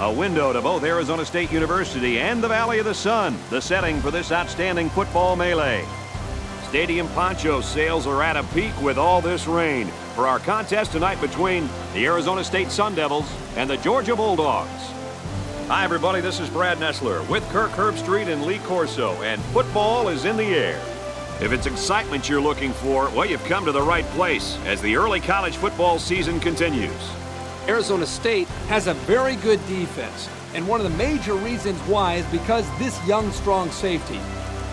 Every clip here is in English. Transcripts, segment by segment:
A window to both Arizona State University and the Valley of the Sun, the setting for this outstanding football melee. Stadium poncho sales are at a peak with all this rain for our contest tonight between the Arizona State Sun Devils and the Georgia Bulldogs. Hi, everybody. This is Brad Nessler with Kirk Herbstreit and Lee Corso, and football is in the air. If it's excitement you're looking for, well, you've come to the right place as the early college football season continues. Arizona State has a very good defense, and one of the major reasons why is because this young, strong safety.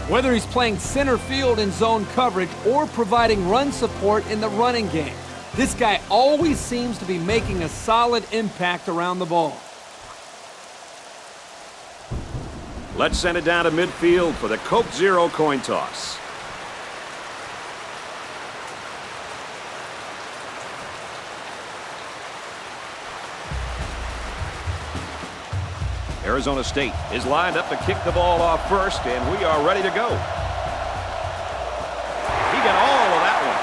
Whether he's playing center field in zone coverage or providing run support in the running game, this guy always seems to be making a solid impact around the ball. Let's send it down to midfield for the Coke Zero coin toss. Arizona State is lined up to kick the ball off first, and we are ready to go. He got all of that one.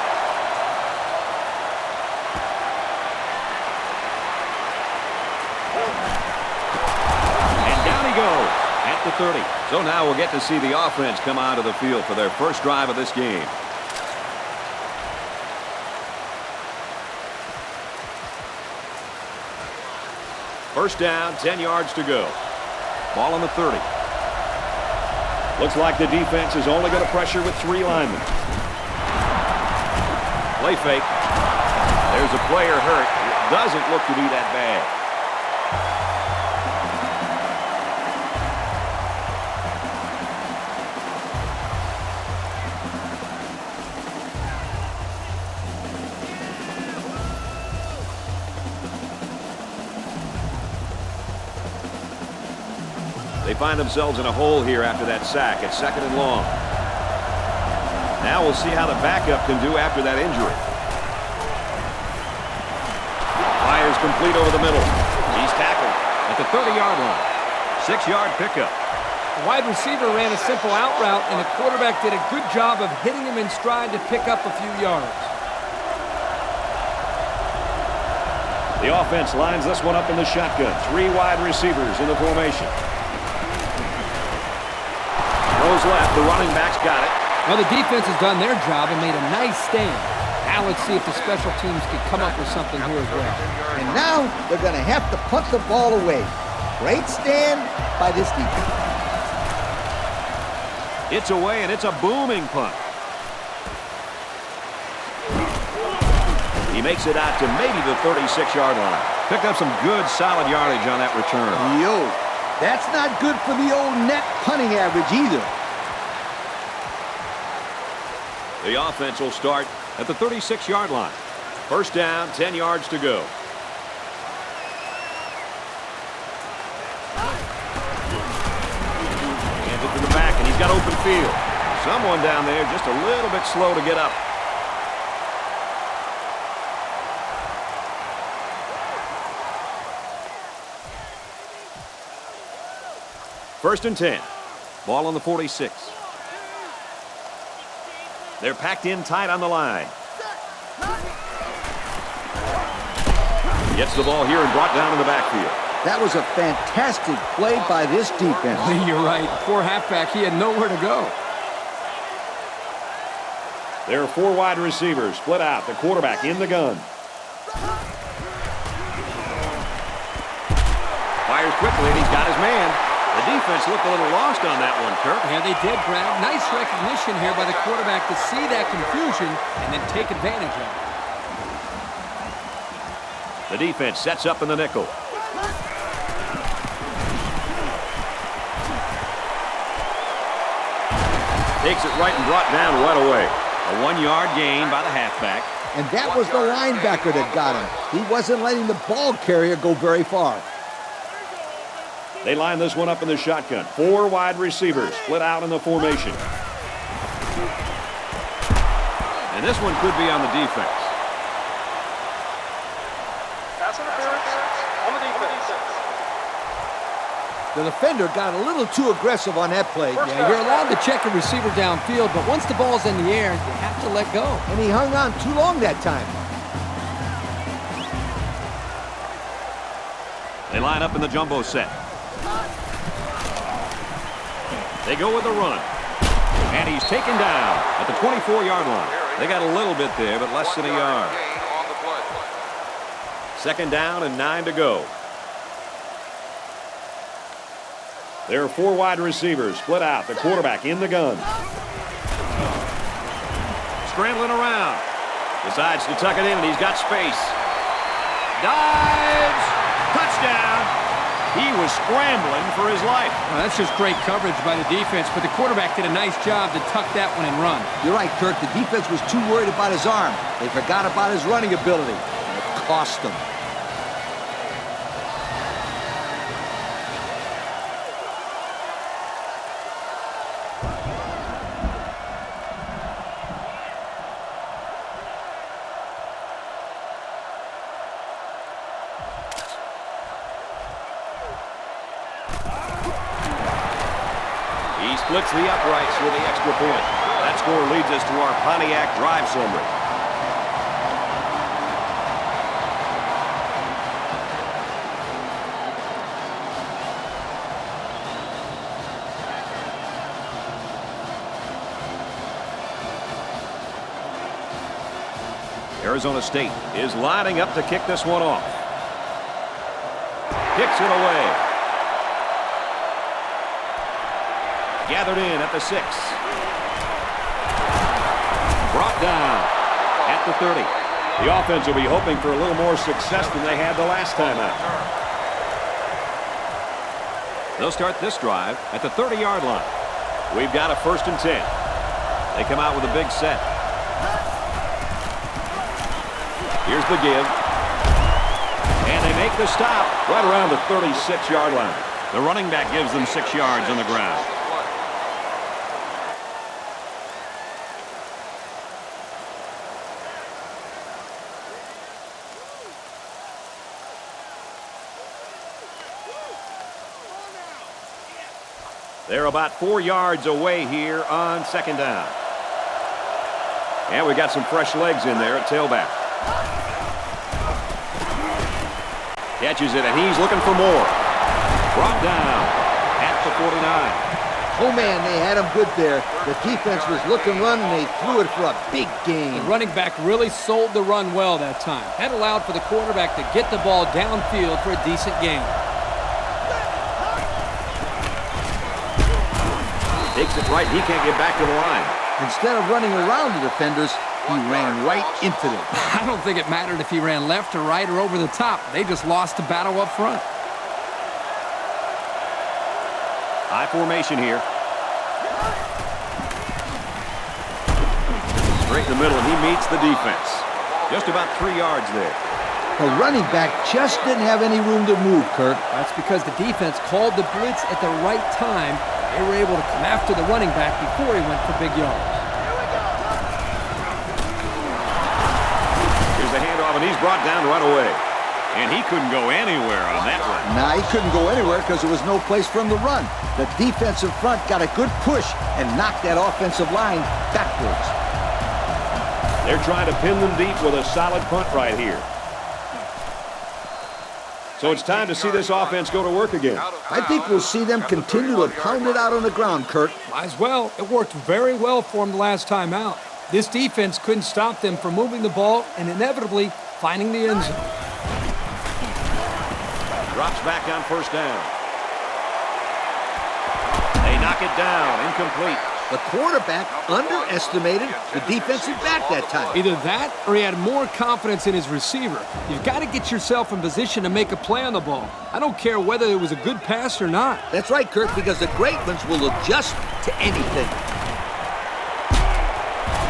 And down he goes at the 30. So now we'll get to see the offense come onto the field for their first drive of this game. First down, 10 yards to go. Ball on the 30. Looks like the defense is only going to pressure with 3 linemen. Play fake. There's a player hurt. It doesn't look to be that bad. They find themselves in a hole here after that sack. It's 2nd and long. Now we'll see how the backup can do after that injury. Fires complete over the middle. He's tackled at the 30-yard line. 6-yard pickup. The wide receiver ran a simple out route, and the quarterback did a good job of hitting him in stride to pick up a few yards. The offense lines this one up in the shotgun. 3 wide receivers in the formation. Goes left, the running back's got it. Well, the defense has done their job and made a nice stand. Now let's see if the special teams can come up with something here as well. And now they're going to have to punt the ball away. Great stand by this defense. It's away, and it's a booming punt. He makes it out to maybe the 36-yard line. Picked up some good, solid yardage on that return. Yo. That's not good for the old net punting average either. The offense will start at the 36-yard line. First down, 10 yards to go. Hands it to the back, and he's got open field. Someone down there just a little bit slow to get up. First and 10. Ball on the 46. They're packed in tight on the line. Gets the ball here and brought down in the backfield. That was a fantastic play by this defense. You're right. Poor halfback, he had nowhere to go. There are 4 wide receivers split out. The quarterback in the gun. Fires quickly, and he's got his man. The defense looked a little lost on that one, Kirk. Yeah, they did, Brad. Nice recognition here by the quarterback to see that confusion and then take advantage of it. The defense sets up in the nickel. Takes it right and brought down right away. A 1-yard gain by the halfback. And that was the linebacker that got him. He wasn't letting the ball carrier go very far. They line this one up in the shotgun. 4 wide receivers split out in the formation. And this one could be on the defense. Pass interference on the defense. The defender got a little too aggressive on that play. Yeah, you're allowed to check a receiver downfield, but once the ball's in the air, you have to let go. And he hung on too long that time. They They line up in the jumbo set. They go with the run. And he's taken down at the 24-yard line. They got a little bit there, but less than a yard. Second down and 9 to go. There are 4 wide receivers split out. The quarterback in the gun. Scrambling around. Decides to tuck it in, and he's got space. Dives. Touchdown. He was scrambling for his life. Well, that's just great coverage by the defense, but the quarterback did a nice job to tuck that one and run. You're right, Kirk. The defense was too worried about his arm. They forgot about his running ability. And it cost them. He splits the uprights with the extra point. That score leads us to our Pontiac drive summary. Arizona State is lining up to kick this one off. Kicks it away. Gathered in at the 6. Brought down at the 30. The offense will be hoping for a little more success than they had the last time out. They'll start this drive at the 30-yard line. We've got a 1st and 10. They come out with a big set. Here's the give. And they make the stop right around the 36-yard line. The running back gives them 6 yards on the ground. They're about 4 yards away here on 2nd down. And we got some fresh legs in there at tailback. Catches it, and he's looking for more. Brought down at the 49. Oh, man, they had him good there. The defense was looking run, and they threw it for a big gain. The running back really sold the run well that time. That allowed for the quarterback to get the ball downfield for a decent gain. Takes it right. He can't get back to the line. Instead of running around the defenders, he ran right into them. I don't think it mattered if he ran left or right or over the top. They just lost the battle up front. High formation here. Straight in the middle, and he meets the defense. Just about 3 yards there. The running back just didn't have any room to move, Kirk. That's because the defense called the blitz at the right time. They were able to come after the running back before he went for big yards. Here's the handoff, and he's brought down right away. And he couldn't go anywhere on that run. Nah, he couldn't go anywhere because there was no place for him to run. The defensive front got a good push and knocked that offensive line backwards. They're trying to pin them deep with a solid punt right here. So it's time to see this offense go to work again. I think we'll see them continue to pound it out on the ground, Kirk. Might as well. It worked very well for them the last time out. This defense couldn't stop them from moving the ball and inevitably finding the end zone. Drops back on 1st down. They knock it down, incomplete. The quarterback underestimated the defensive back that time. Either that or he had more confidence in his receiver. You've got to get yourself in position to make a play on the ball. I don't care whether it was a good pass or not. That's right, Kirk, because the great ones will adjust to anything.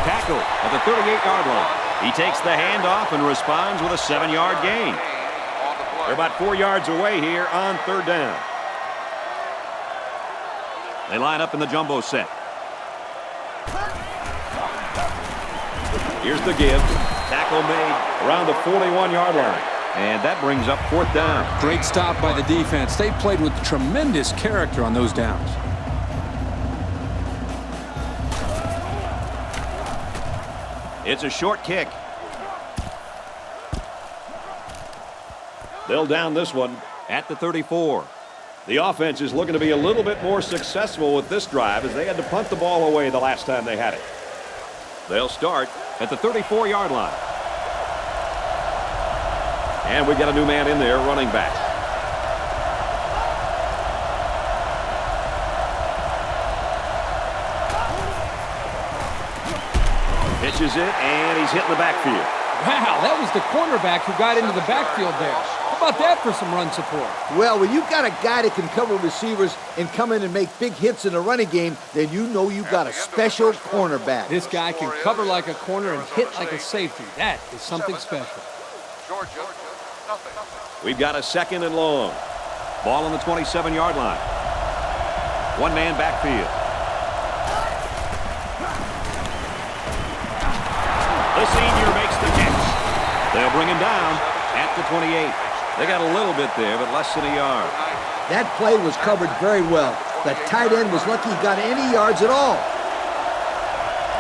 Tackle at the 38-yard line. He takes the handoff and responds with a 7-yard gain. They're about 4 yards away here on 3rd down. They line up in the jumbo set. Here's the give. Tackle made around the 41-yard line. And that brings up 4th down. Great stop by the defense. They played with tremendous character on those downs. It's a short kick. They'll down this one at the 34. The offense is looking to be a little bit more successful with this drive as they had to punt the ball away the last time they had it. They'll start at the 34-yard line. And we got a new man in there, running back. Pitches it, and he's hitting the backfield. Wow, that was the cornerback who got into the backfield there. How about that for some run support? Well, when you've got a guy that can cover receivers and come in and make big hits in the running game, then you know you've got a special cornerback. This guy can cover like a corner and hit like a safety. That is something special. Georgia, nothing. We've got a 2nd and long. Ball on the 27-yard line. One-man backfield. The senior makes the catch. They'll bring him down at the 28. They got a little bit there, but less than a yard. That play was covered very well. The tight end was lucky he got any yards at all.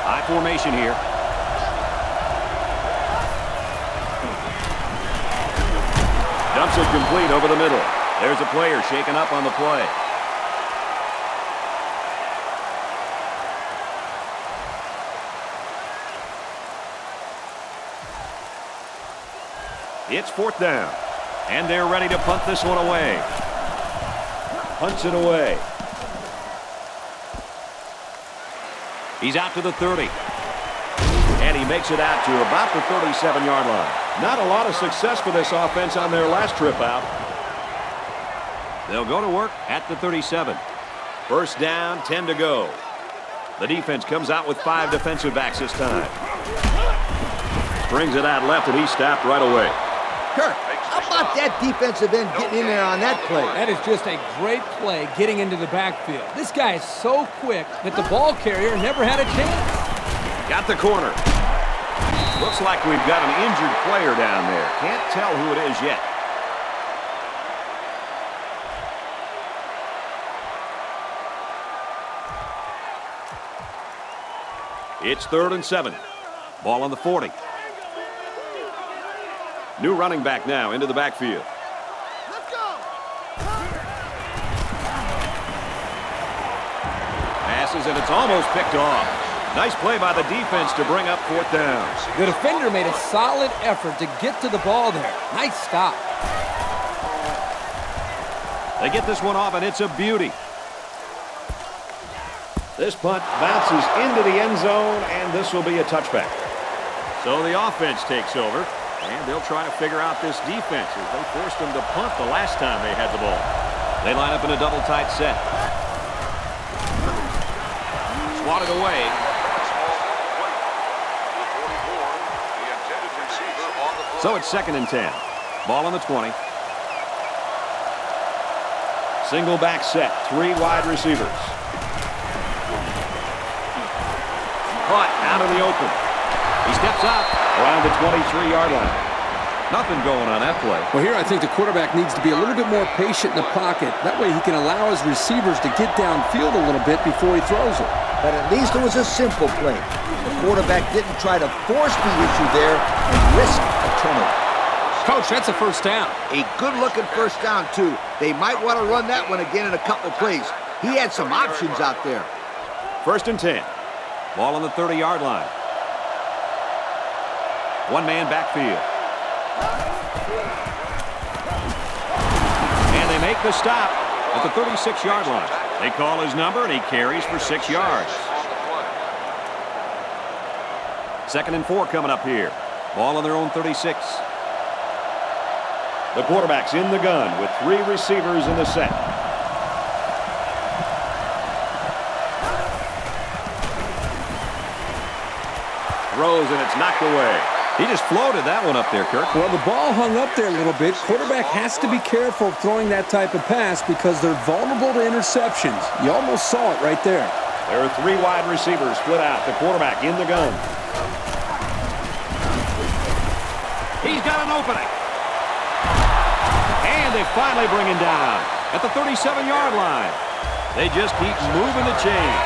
High formation here. Dumps it complete over the middle. There's a player shaken up on the play. It's 4th down, and they're ready to punt this one away. Punts it away. He's out to the 30. And he makes it out to about the 37-yard line. Not a lot of success for this offense on their last trip out. They'll go to work at the 37. 1st down, 10 to go. The defense comes out with 5 defensive backs this time. Brings it out left, and he stopped right away. Kirk, how about that defensive end getting in there on that play? That is just a great play getting into the backfield. This guy is so quick that the ball carrier never had a chance. Got the corner. Looks like we've got an injured player down there. Can't tell who it is yet. It's 3rd and 7. Ball on the 40. New running back now into the backfield. Let's go. Passes, and it's almost picked off. Nice play by the defense to bring up 4th down. The defender made a solid effort to get to the ball there. Nice stop. They get this one off, and it's a beauty. This punt bounces into the end zone, and this will be a touchback. So the offense takes over, and they'll try to figure out this defense as they forced them to punt the last time they had the ball. They line up in a double tight set. Swatted away. So it's 2nd and 10. Ball on the 20. Single back set. 3 wide receivers. Caught out of the open. He steps out around the 23-yard line. Nothing going on that play. Well, here I think the quarterback needs to be a little bit more patient in the pocket. That way he can allow his receivers to get downfield a little bit before he throws it. But at least it was a simple play. The quarterback didn't try to force the issue there and risk a turnover. Coach, that's a 1st down. A good-looking 1st down, too. They might want to run that one again in a couple plays. He had some options out there. 1st and 10. Ball on the 30-yard line. One-man backfield. And they make the stop at the 36-yard line. They call his number, and he carries for 6 yards. 2nd and 4 coming up here. Ball on their own 36. The quarterback's in the gun with 3 receivers in the set. Throws, and it's knocked away. He just floated that one up there, Kirk. Well, the ball hung up there a little bit. Quarterback has to be careful throwing that type of pass because they're vulnerable to interceptions. You almost saw it right there. There are 3 wide receivers split out. The quarterback in the gun. He's got an opening. And they finally bring him down at the 37-yard line. They just keep moving the chain.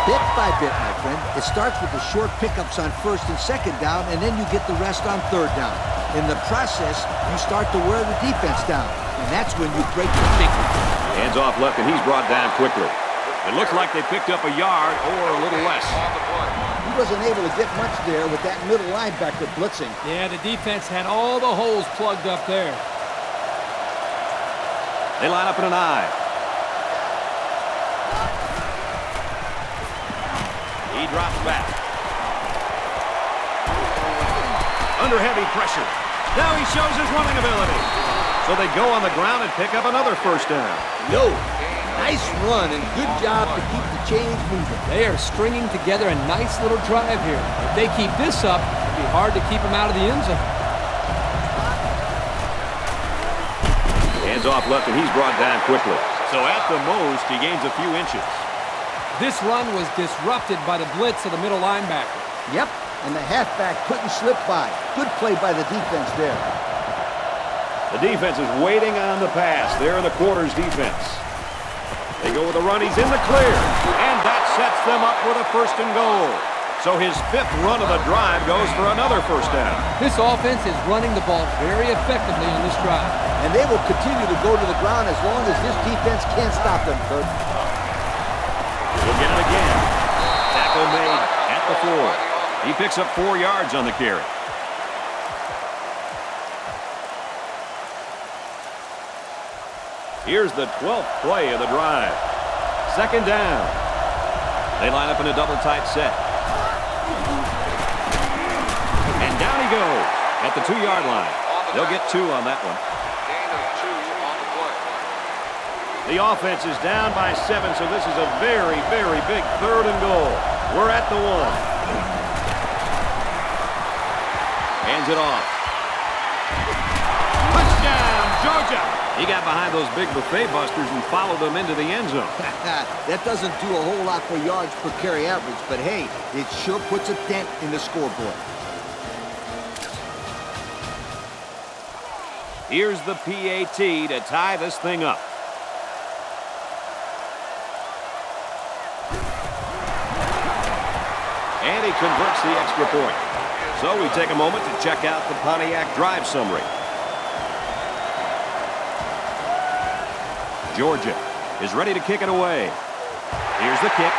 Bit by bit, my friend. It starts with the short pickups on first and second down, and then you get the rest on third down. In the process, you start to wear the defense down, and that's when you break the figure. Hands off left, and he's brought down quickly. It looks like they picked up a yard or a little less. He wasn't able to get much there with that middle linebacker blitzing. Yeah, the defense had all the holes plugged up there. They line up in an I. He drops back. Under heavy pressure. Now he shows his running ability. So they go on the ground and pick up another first down. Yo, nice run and good job to keep the chains moving. They are stringing together a nice little drive here. If they keep this up, it'll be hard to keep them out of the end zone. Hands off left, and he's brought down quickly. So at the most, he gains a few inches. This run was disrupted by the blitz of the middle linebacker. Yep, and the halfback couldn't slip by. Good play by the defense there. The defense is waiting on the pass. They're in the quarters defense. They go with the run. He's in the clear. And that sets them up with a first and goal. So his fifth run of the drive goes for another first down. This offense is running the ball very effectively on this drive. And they will continue to go to the ground as long as this defense can't stop them, Kurt. We'll get it again. Tackle made at the 4. He picks up 4 yards on the carry. Here's the 12th play of the drive. Second down. They line up in a double tight set. And down he goes at the 2-yard line. They'll get 2 on that one. Gain of 2 on the play. The offense is down by 7, so this is a very, very big third and goal. We're at the 1. Hands it off. Touchdown, Georgia! He got behind those big buffet busters and followed them into the end zone. That doesn't do a whole lot for yards per carry average, but hey, it sure puts a dent in the scoreboard. Here's the PAT to tie this thing up. And he converts the extra point. So we take a moment to check out the Pontiac drive summary. Georgia is ready to kick it away. Here's the kick.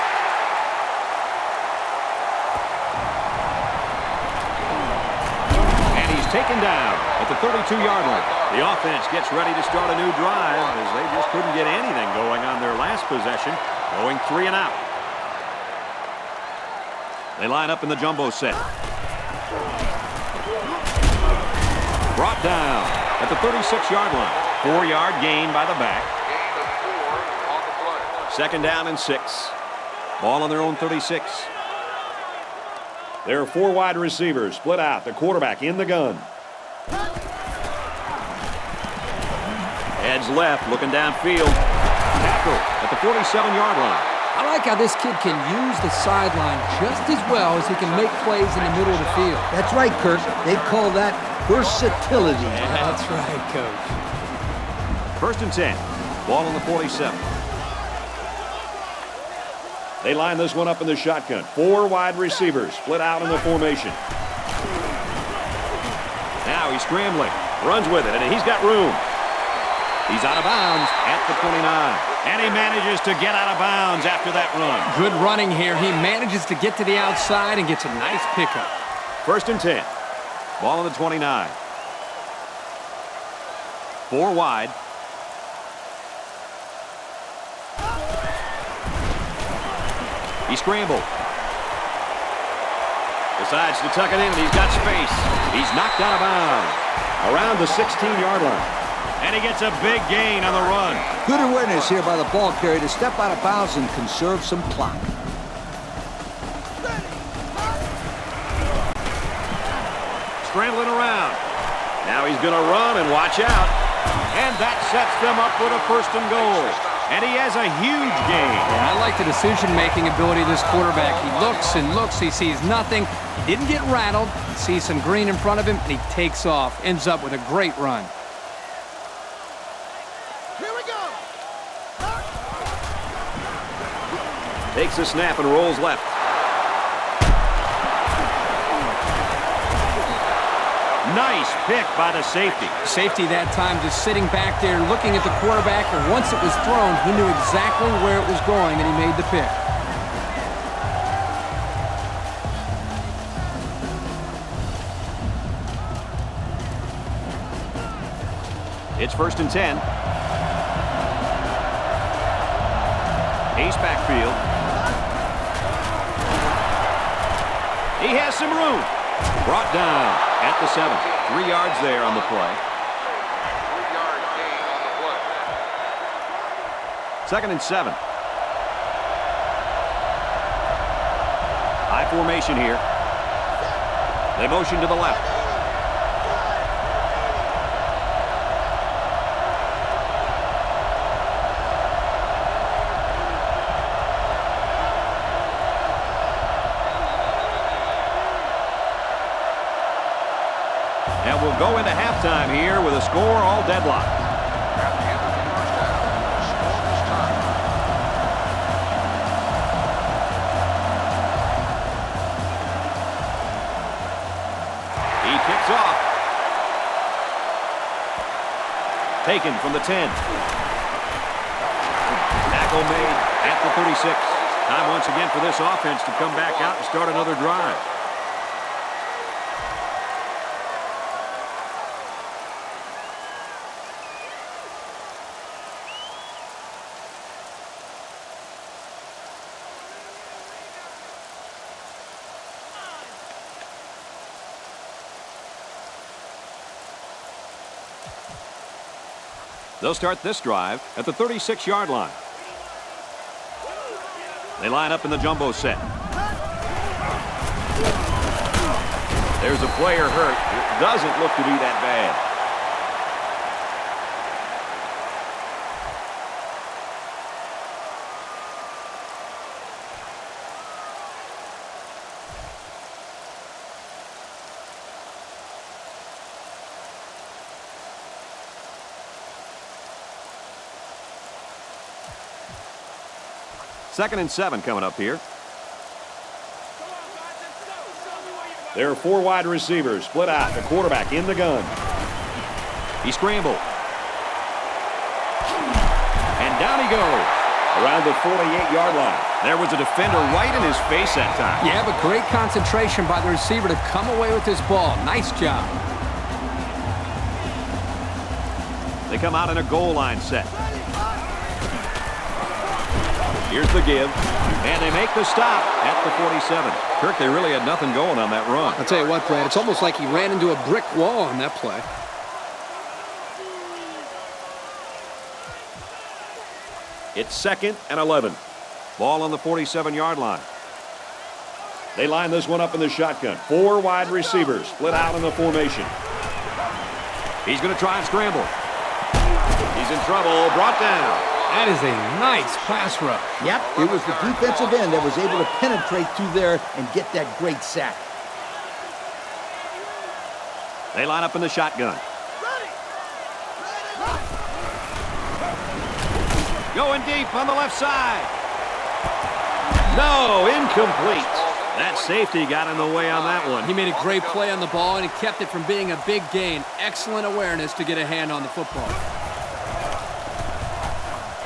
And he's taken down at the 32-yard line. The offense gets ready to start a new drive as they just couldn't get anything going on their last possession, going 3 and out. They line up in the jumbo set. Brought down at the 36-yard line. 4-yard gain by the back. Gain of 4 on the play. Second down and 6. Ball on their own 36. There are 4 wide receivers split out. The quarterback in the gun. Heads left, looking downfield. Tackle at the 47-yard line. I like how this kid can use the sideline just as well as he can make plays in the middle of the field. That's right, Kurt. They call that versatility. That's right, Coach. First and 10. Ball on the 47. They line this one up in the shotgun. 4 wide receivers split out in the formation. Now he's scrambling. Runs with it, and he's got room. He's out of bounds at the 29. And he manages to get out of bounds after that run. Good running here. He manages to get to the outside and gets a nice pickup. First and 10. Ball on the 29. 4 wide. He scrambled. Decides to tuck it in, and he's got space. He's knocked out of bounds around the 16-yard line. And he gets a big gain on the run. Good awareness here by the ball carrier to step out of bounds and conserve some clock. Scrambling around. Now he's going to run and watch out. And that sets them up with a first and goal. And he has a huge gain. Yeah, I like the decision-making ability of this quarterback. He looks and looks. He sees nothing. He didn't get rattled. He sees some green in front of him, and he takes off. Ends up with a great run. Takes the snap and rolls left. Nice pick by the safety. Safety that time just sitting back there looking at the quarterback, and once it was thrown, he knew exactly where it was going, and he made the pick. It's 1st and 10. Ace backfield. He has some room. Brought down at the 7. 3 yards there on the play. 3-yard gain on the play. 2nd and 7. High formation here. They motion to the left. And we'll go into halftime here with a score all deadlocked. At the end of the first half, the score is tied. He kicks off. Taken from the 10. Tackle made at the 36. Time once again for this offense to come back out and start another drive. They'll start this drive at the 36-yard line. They line up in the jumbo set. There's a player hurt. It doesn't look to be that bad. Second and 7 coming up here. There are 4 wide receivers split out. The quarterback in the gun. He scrambled. And down he goes. Around the 48-yard line. There was a defender right in his face that time. Yeah, but great concentration by the receiver to come away with this ball. Nice job. They come out in a goal line set. Here's the give, and they make the stop at the 47. Kirk, they really had nothing going on that run. I'll tell you what, Brad, it's almost like he ran into a brick wall on that play. It's 2nd and 11. Ball on the 47-yard line. They line this one up in the shotgun. 4 wide receivers split out in the formation. He's going to try and scramble. He's in trouble, brought down. That is a nice pass rush. Yep, it was the defensive end that was able to penetrate through there and get that great sack. They line up in the shotgun. Going deep on the left side. No, incomplete. That safety got in the way on that one. He made a great play on the ball, and he kept it from being a big gain. Excellent awareness to get a hand on the football.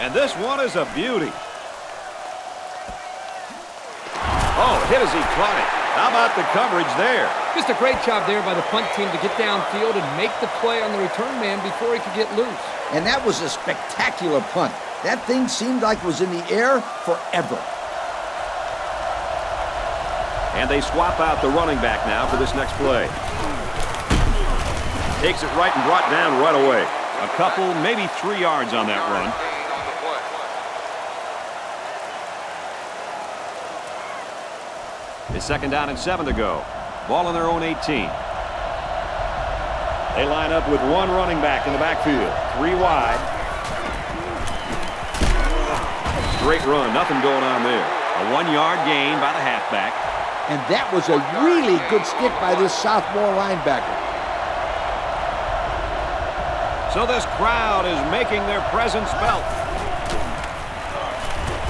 And this one is a beauty. Oh, hit as he caught it. How about the coverage there? Just a great job there by the punt team to get downfield and make the play on the return man before he could get loose. And that was a spectacular punt. That thing seemed like it was in the air forever. And they swap out the running back now for this next play. Takes it right and brought down right away. A couple, maybe 3 yards on that run. It's 2nd down and 7 to go. Ball on their own 18. They line up with 1 running back in the backfield. 3 wide. Straight run, nothing going on there. A 1-yard gain by the halfback. And that was a really good stick by this sophomore linebacker. So this crowd is making their presence felt.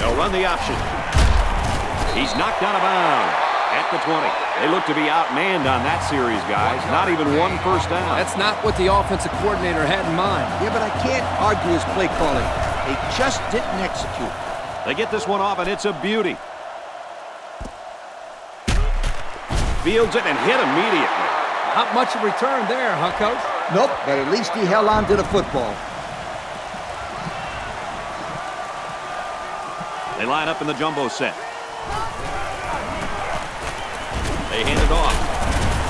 They'll run the option. He's knocked out of bounds at the 20. They look to be outmanned on that series, guys. Not even one first down. That's not what the offensive coordinator had in mind. Yeah, but I can't argue his play calling. They just didn't execute. They get this one off, and it's a beauty. Fields it and hit immediately. Not much of return there, huh, Coach? Nope, but at least he held on to the football. They line up in the jumbo set. They hand it off.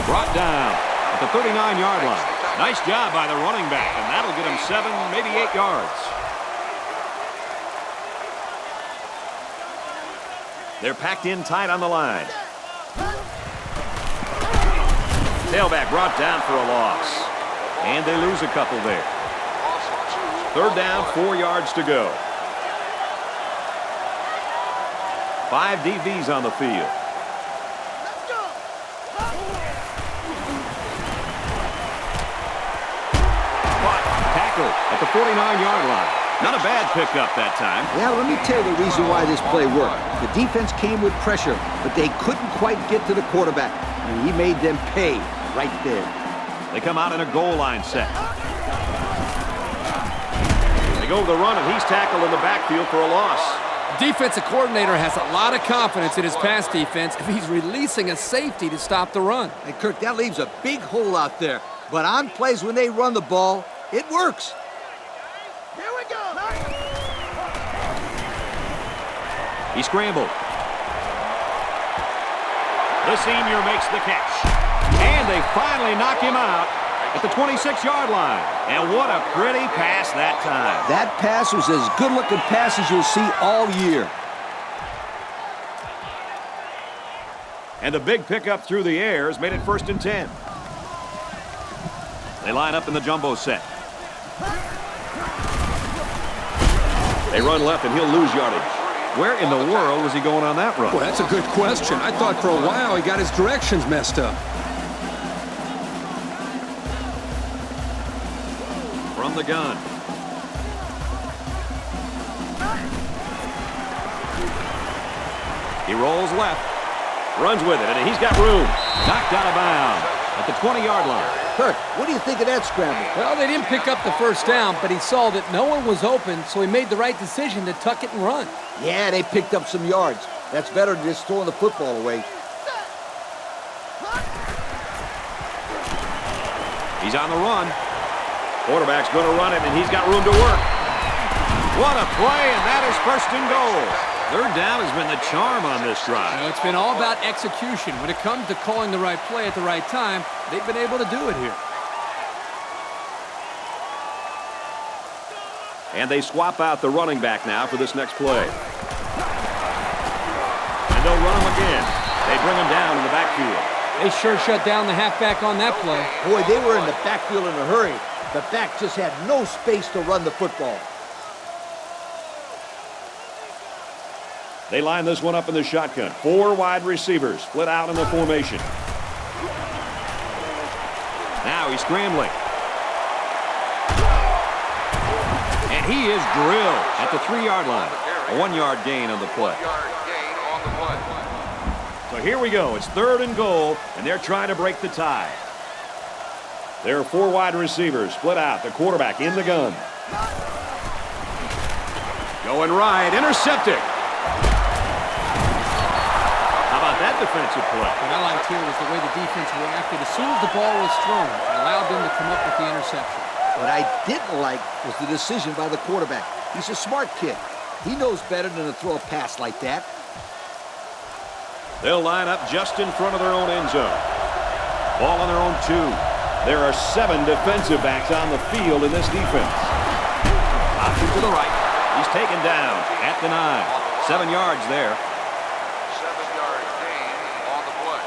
Brought down at the 39-yard line. Nice job by the running back, and that'll get him 7, maybe 8 yards. They're packed in tight on the line. Tailback brought down for a loss. And they lose a couple there. Third down, 4 yards to go. 5 DBs on the field. Tackle at the 49-yard line. Not a bad pickup that time. Yeah, let me tell you the reason why this play worked. The defense came with pressure, but they couldn't quite get to the quarterback. And he made them pay right there. They come out in a goal line set. They go to the run, and he's tackled in the backfield for a loss. Defensive coordinator has a lot of confidence in his pass defense if he's releasing a safety to stop the run. And Kirk, that leaves a big hole out there. But on plays when they run the ball, it works. Here we go. He scrambled. The senior makes the catch. And they finally knock him out at the 26-yard line. And what a pretty pass that time. That pass was as good-looking pass as you'll see all year. And the big pickup through the air has made it 1st and 10. They line up in the jumbo set. They run left, and he'll lose yardage. Where in the world was he going on that run? Well, that's a good question. I thought for a while he got his directions messed up. From the gun. He rolls left. Runs with it, and he's got room. Knocked out of bounds at the 20-yard line. Kirk, what do you think of that scramble? Well, they didn't pick up the first down, but he saw that no one was open, so he made the right decision to tuck it and run. Yeah, they picked up some yards. That's better than just throwing the football away. He's on the run. Quarterback's going to run it, and he's got room to work. What a play, and that is 1st and goal. Third down has been the charm on this drive. You know, it's been all about execution. When it comes to calling the right play at the right time, they've been able to do it here. And they swap out the running back now for this next play. And they'll run him again. They bring him down in the backfield. They sure shut down the halfback on that play. Boy, they were in the backfield in a hurry. The back just had no space to run the football. They line this one up in the shotgun. 4 wide receivers split out in the formation. Now he's scrambling. And he is drilled at the 3-yard line. A 1-yard gain on the play. 1-yard gain on the play. So here we go. It's 3rd and goal, and they're trying to break the tie. There are 4 wide receivers split out. The quarterback in the gun. Going right. Intercepted. How about that defensive play? What I liked here was the way the defense reacted as soon as the ball was thrown. It allowed them to come up with the interception. What I didn't like was the decision by the quarterback. He's a smart kid. He knows better than to throw a pass like that. They'll line up just in front of their own end zone. Ball on their own 2. There are 7 defensive backs on the field in this defense. Option to the right. He's taken down at the 9. 7 yards there. 7-yard gain on the play.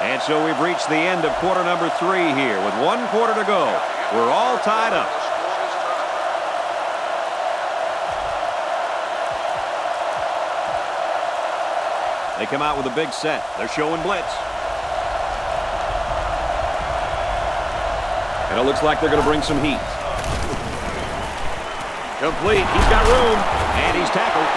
And so we've reached the end of quarter number 3 here with 1 quarter to go. We're all tied up. They come out with a big set. They're showing blitz. And it looks like they're going to bring some heat. Complete. He's got room. And he's tackled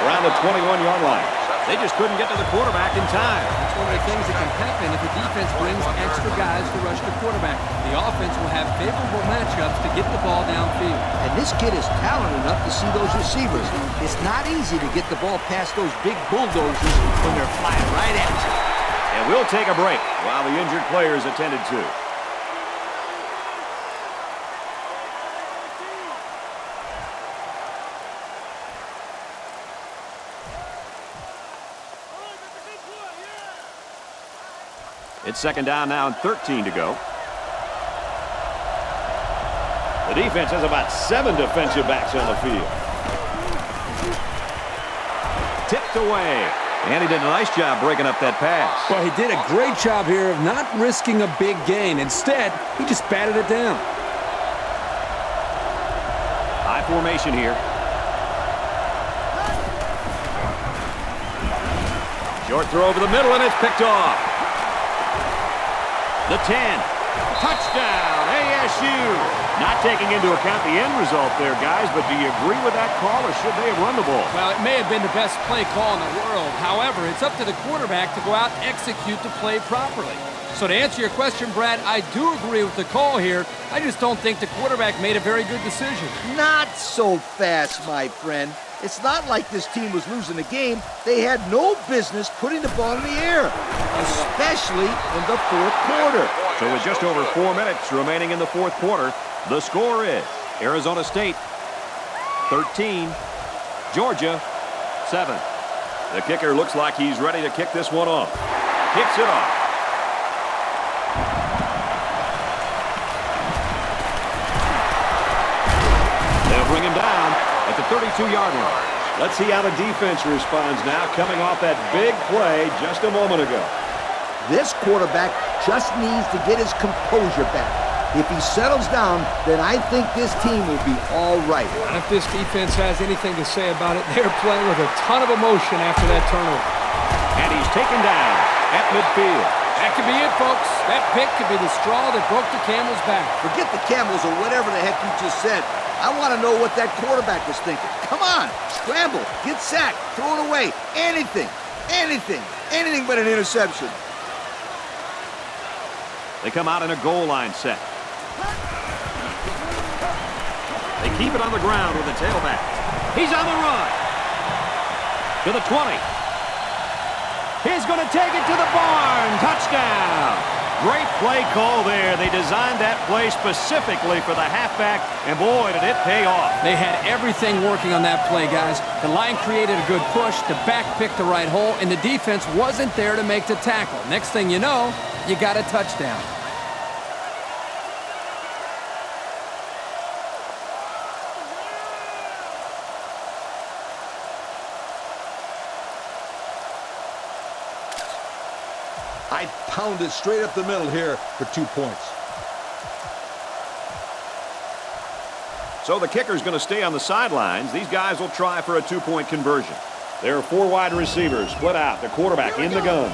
around the 21-yard line. They just couldn't get to the quarterback in time. That's one of the things that can happen if the defense brings extra guys to rush the quarterback. The offense will have favorable matchups to get the ball downfield. And this kid is talented enough to see those receivers. It's not easy to get the ball past those big bulldozers when they're flying right at you. And we'll take a break while the injured player is attended to. It's second down now and 13 to go. The defense has about 7 defensive backs on the field. Tipped away. And he did a nice job breaking up that pass. Well, he did a great job here of not risking a big gain. Instead, he just batted it down. High formation here. Short throw over the middle, and it's picked off. The 10. Touchdown, ASU. Not taking into account the end result there, guys, but do you agree with that call, or should they have run the ball? Well, it may have been the best play call in the world. However, it's up to the quarterback to go out and execute the play properly. So to answer your question, Brad, I do agree with the call here. I just don't think the quarterback made a very good decision. Not so fast, my friend. It's not like this team was losing the game. They had no business putting the ball in the air, especially in the fourth quarter. So with just over 4 minutes remaining in the fourth quarter, the score is Arizona State 13, Georgia 7. The kicker looks like he's ready to kick this one off. Kicks it off. They'll bring him down at the 32-yard line. Let's see how the defense responds now, coming off that big play just a moment ago. This quarterback just needs to get his composure back. If he settles down, then I think this team will be all right. And if this defense has anything to say about it, they're playing with a ton of emotion after that turnover. And he's taken down at midfield. That could be it, folks. That pick could be the straw that broke the camel's back. Forget the Camels or whatever the heck you just said. I want to know what that quarterback was thinking. Come on, scramble, get sacked, throw it away, anything but an interception. They come out in a goal line set. They keep it on the ground with the tailback. He's on the run. To the 20. He's going to take it to the barn. Touchdown. Great play call there. They designed that play specifically for the halfback, and boy, did it pay off. They had everything working on that play, guys. The line created a good push, the back picked the right hole, and the defense wasn't there to make the tackle. Next thing you know, you got a touchdown. I pounded straight up the middle here for 2 points. So the kicker's going to stay on the sidelines. These guys will try for a 2-point conversion. There are 4 wide receivers split out. The quarterback in the gun.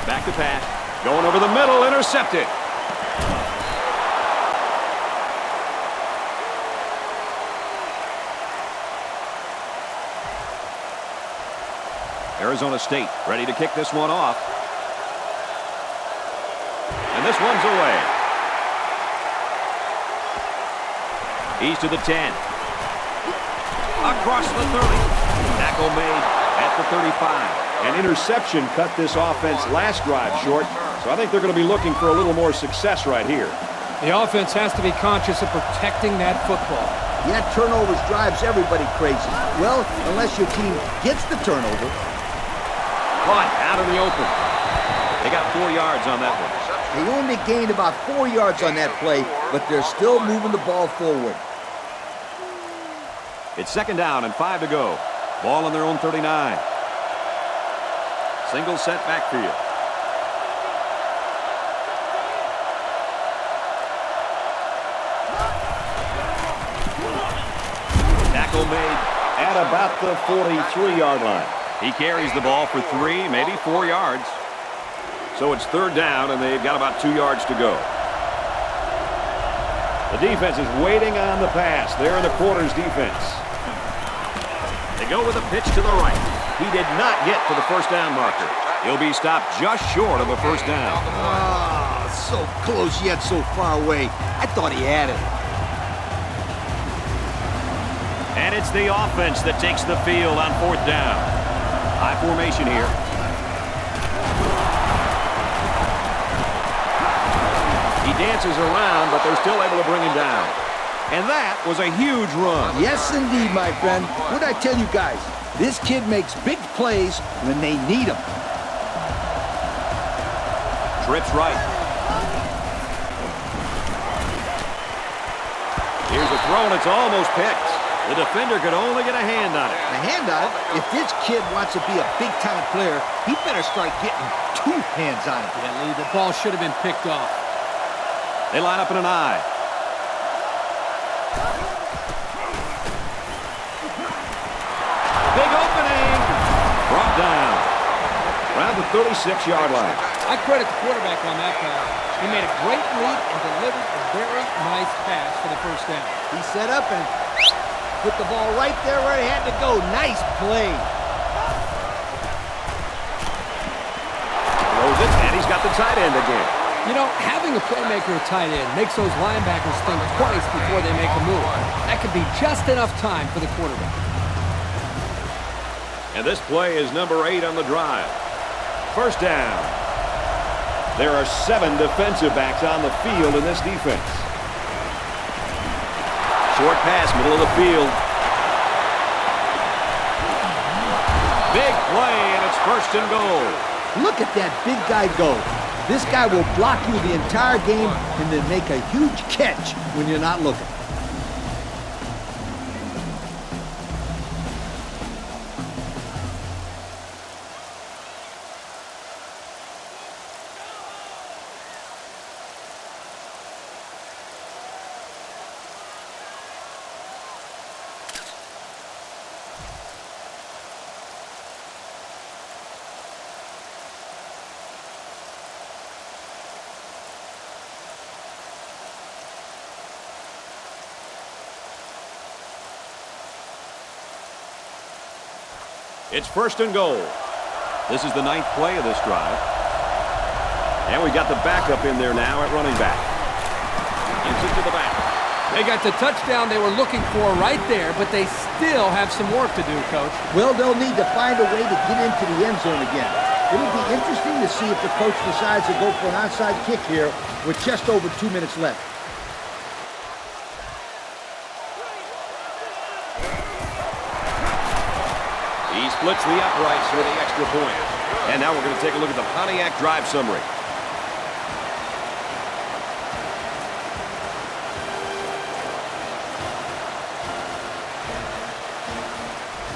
Back to pass. Going over the middle. Intercepted. Arizona State ready to kick this one off. And this one's away. He's to the 10. Across the 30. Tackle made at the 35. An interception cut this offense last drive short, so I think they're going to be looking for a little more success right here. The offense has to be conscious of protecting that football. Yeah, turnovers drives everybody crazy. Well, unless your team gets the turnover. Caught out in the open. They got 4 yards on that one. They only gained about 4 yards on that play, but they're still moving the ball forward. It's second down and 5 to go. Ball on their own 39. Single set backfield. Tackle made at about the 43-yard line. He carries the ball for 3, maybe 4 yards. So it's 3rd down, and they've got about 2 yards to go. The defense is waiting on the pass. They're in the quarters defense. They go with a pitch to the right. He did not get to the first down marker. He'll be stopped just short of a first down. Ah, so close yet so far away. I thought he had it. And it's the offense that takes the field on 4th down. High formation here. He dances around, but they're still able to bring him down. And that was a huge run. Yes, indeed, my friend. What'd I tell you guys? This kid makes big plays when they need him. Trips right. Here's a throw, and it's almost picked. The defender could only get a hand on it. A hand on it? If this kid wants to be a big-time player, he better start getting 2 hands on it. Yeah, Lee, the ball should have been picked off. They line up in an I. Big opening. Brought down. Around the 36-yard line. I credit the quarterback on that pass. He made a great read and delivered a very nice pass for the first down. He set up and put the ball right there where he had to go. Nice play. Throws it, and he's got the tight end again. You know, having a playmaker at tight end makes those linebackers think twice before they make a move. That could be just enough time for the quarterback. And this play is number 8 on the drive. First down. There are 7 defensive backs on the field in this defense. Short pass, middle of the field. Big play, and it's 1st and goal. Look at that big guy go. This guy will block you the entire game and then make a huge catch when you're not looking. It's 1st and goal. This is the 9th play of this drive. And we got the backup in there now at running back. Gives it to the back. They got the touchdown they were looking for right there, but they still have some work to do, Coach. Well, they'll need to find a way to get into the end zone again. It'll be interesting to see if the coach decides to go for an onside kick here with just over 2 minutes left. He splits the uprights for the extra point. And now we're going to take a look at the Pontiac drive summary.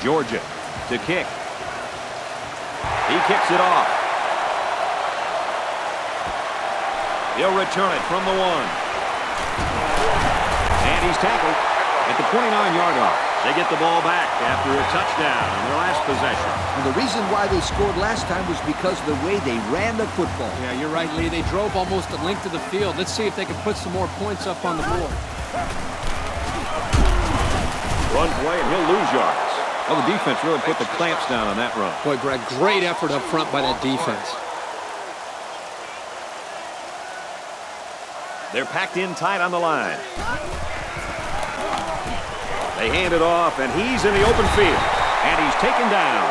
Georgia to kick. He kicks it off. He'll return it from the 1. And he's tackled at the 29-yard line. They get the ball back after a touchdown on their last possession. And the reason why they scored last time was because of the way they ran the football. Yeah, you're right, Lee. They drove almost a length of the field. Let's see if they can put some more points up on the board. Run play, and he'll lose yards. Well, the defense really put the clamps down on that run. Boy, Greg, great effort up front by that defense. They're packed in tight on the line. They hand it off, and he's in the open field. And he's taken down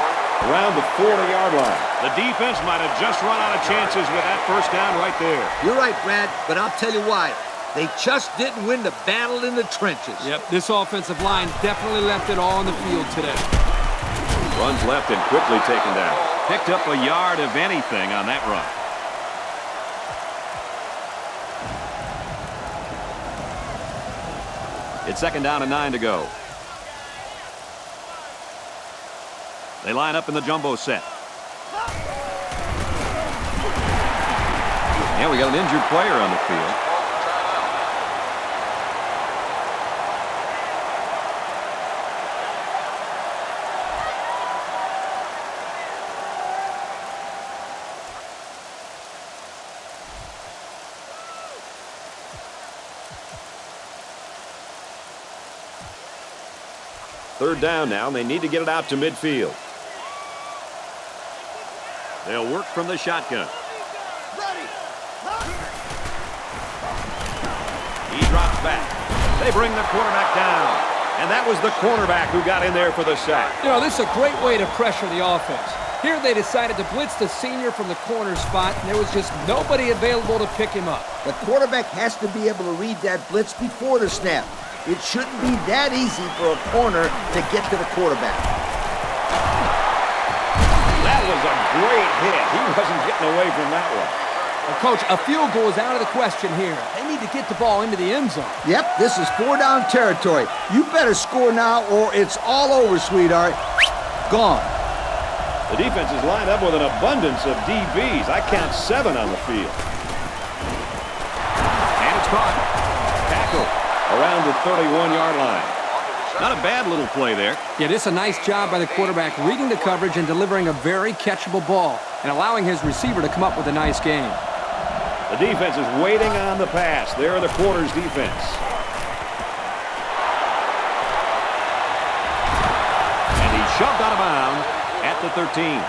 around the 40-yard line. The defense might have just run out of chances with that first down right there. You're right, Brad, but I'll tell you why. They just didn't win the battle in the trenches. Yep, this offensive line definitely left it all on the field today. Runs left and quickly taken down. Picked up a yard of anything on that run. It's 2nd down and 9 to go. They line up in the jumbo set. And we got an injured player on the field. Third down now, and they need to get it out to midfield. They'll work from the shotgun. He drops back. They bring the quarterback down. And that was the cornerback who got in there for the sack. You know, this is a great way to pressure the offense. Here they decided to blitz the senior from the corner spot, and there was just nobody available to pick him up. The quarterback has to be able to read that blitz before the snap. It shouldn't be that easy for a corner to get to the quarterback. That was a great hit. He wasn't getting away from that one. Well, Coach, a field goal is out of the question here. They need to get the ball into the end zone. Yep, this is 4-down territory. You better score now or it's all over, sweetheart. Gone. The defense is lined up with an abundance of DBs. I count 7 on the field. And it's caught. Tackle around the 31-yard line. Not a bad little play there. Yeah, this is a nice job by the quarterback reading the coverage and delivering a very catchable ball and allowing his receiver to come up with a nice game. The defense is waiting on the pass. They're the quarters defense. And he's shoved out of bounds at the 13.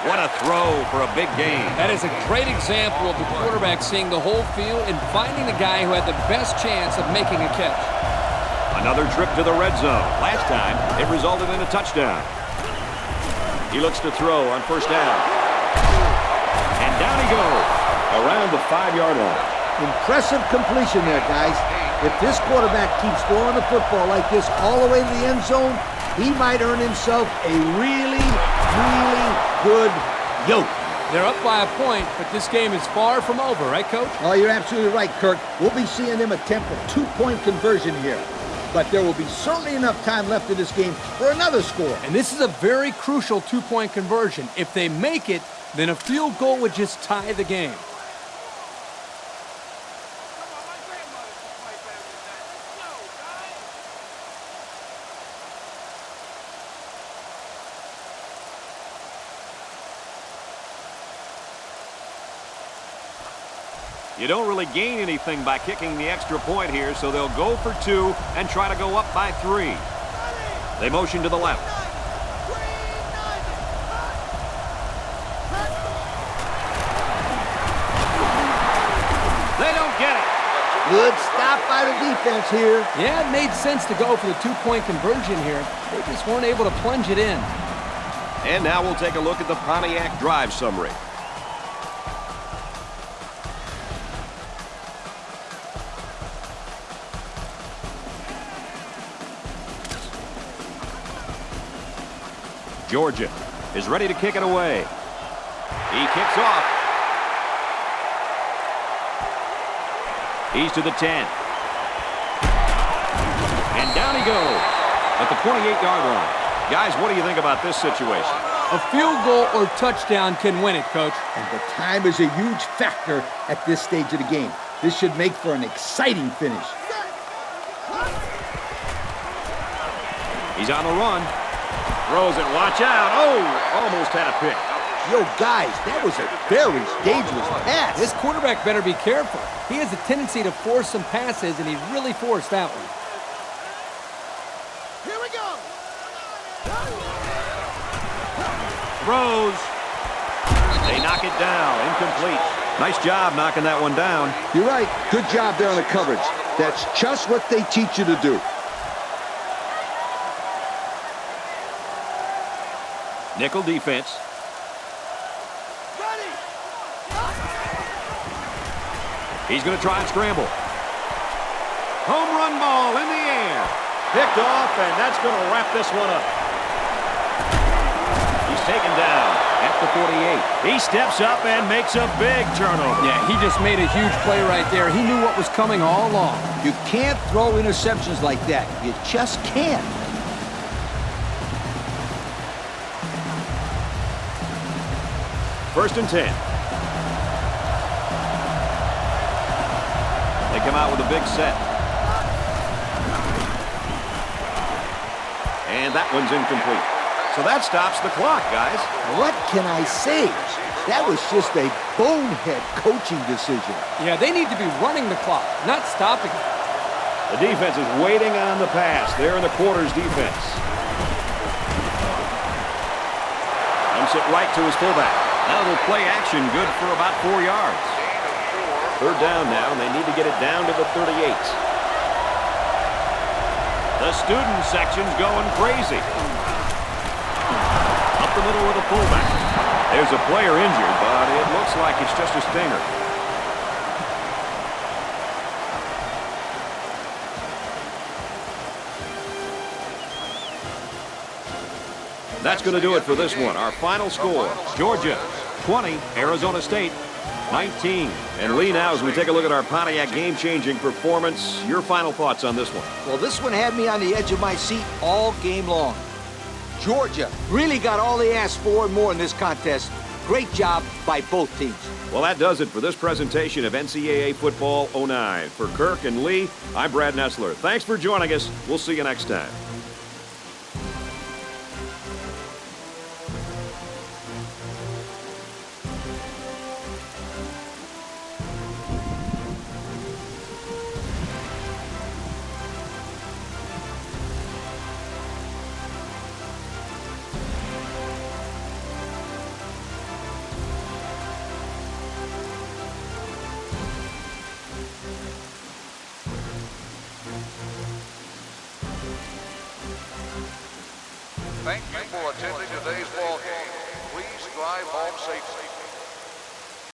What a throw for a big gain. That is a great example of the quarterback seeing the whole field and finding the guy who had the best chance of making a catch. Another trip to the red zone. Last time, it resulted in a touchdown. He looks to throw on first down. And down he goes around the 5-yard line. Impressive completion there, guys. If this quarterback keeps throwing the football like this all the way to the end zone, he might earn himself a really, really good yoke. They're up by a point, but this game is far from over, right, Coach? Oh, you're absolutely right, Kirk. We'll be seeing them attempt a 2-point conversion here. But there will be certainly enough time left in this game for another score. And this is a very crucial 2-point conversion. If they make it, then a field goal would just tie the game. You don't really gain anything by kicking the extra point here, so they'll go for 2 and try to go up by 3. They motion to the left. They don't get it. Good stop by the defense here. Yeah, it made sense to go for the 2-point conversion here. They just weren't able to plunge it in. And now we'll take a look at the Pontiac drive summary. Georgia is ready to kick it away. He kicks off. He's to the 10. And down he goes at the 28-yard line. Guys, what do you think about this situation? A field goal or touchdown can win it, Coach. And the time is a huge factor at this stage of the game. This should make for an exciting finish. He's on the run. Throws it, watch out. Oh, almost had a pick. Yo, guys, that was a very dangerous pass. This quarterback better be careful. He has a tendency to force some passes, and he really forced that one. Here we go. Throws. They knock it down. Incomplete. Nice job knocking that one down. You're right. Good job there on the coverage. That's just what they teach you to do. Nickel defense. He's going to try and scramble. Home run ball in the air. Picked off, and that's going to wrap this one up. He's taken down at the 48. He steps up and makes a big turnover. Yeah, he just made a huge play right there. He knew what was coming all along. You can't throw interceptions like that. You just can't. First and 10. They come out with a big set. And that one's incomplete. So that stops the clock, guys. What can I say? That was just a bonehead coaching decision. Yeah, they need to be running the clock, not stopping it. The defense is waiting on the pass. They're in the quarters defense. Dumps it right to his fullback. Now they'll play action, good for about 4 yards. Third down now, and they need to get it down to the 38. The student section's going crazy. Up the middle with a fullback. There's a player injured, but it looks like it's just a stinger. That's going to do it for this one. Our final score, Georgia 20, Arizona State 19. And Lee, now as we take a look at our Pontiac game-changing performance, your final thoughts on this one? Well, this one had me on the edge of my seat all game long. Georgia really got all they asked for and more in this contest. Great job by both teams. Well, that does it for this presentation of NCAA Football 09. For Kirk and Lee, I'm Brad Nessler. Thanks for joining us. We'll see you next time. Thank you for attending today's ball game. Please drive home safely.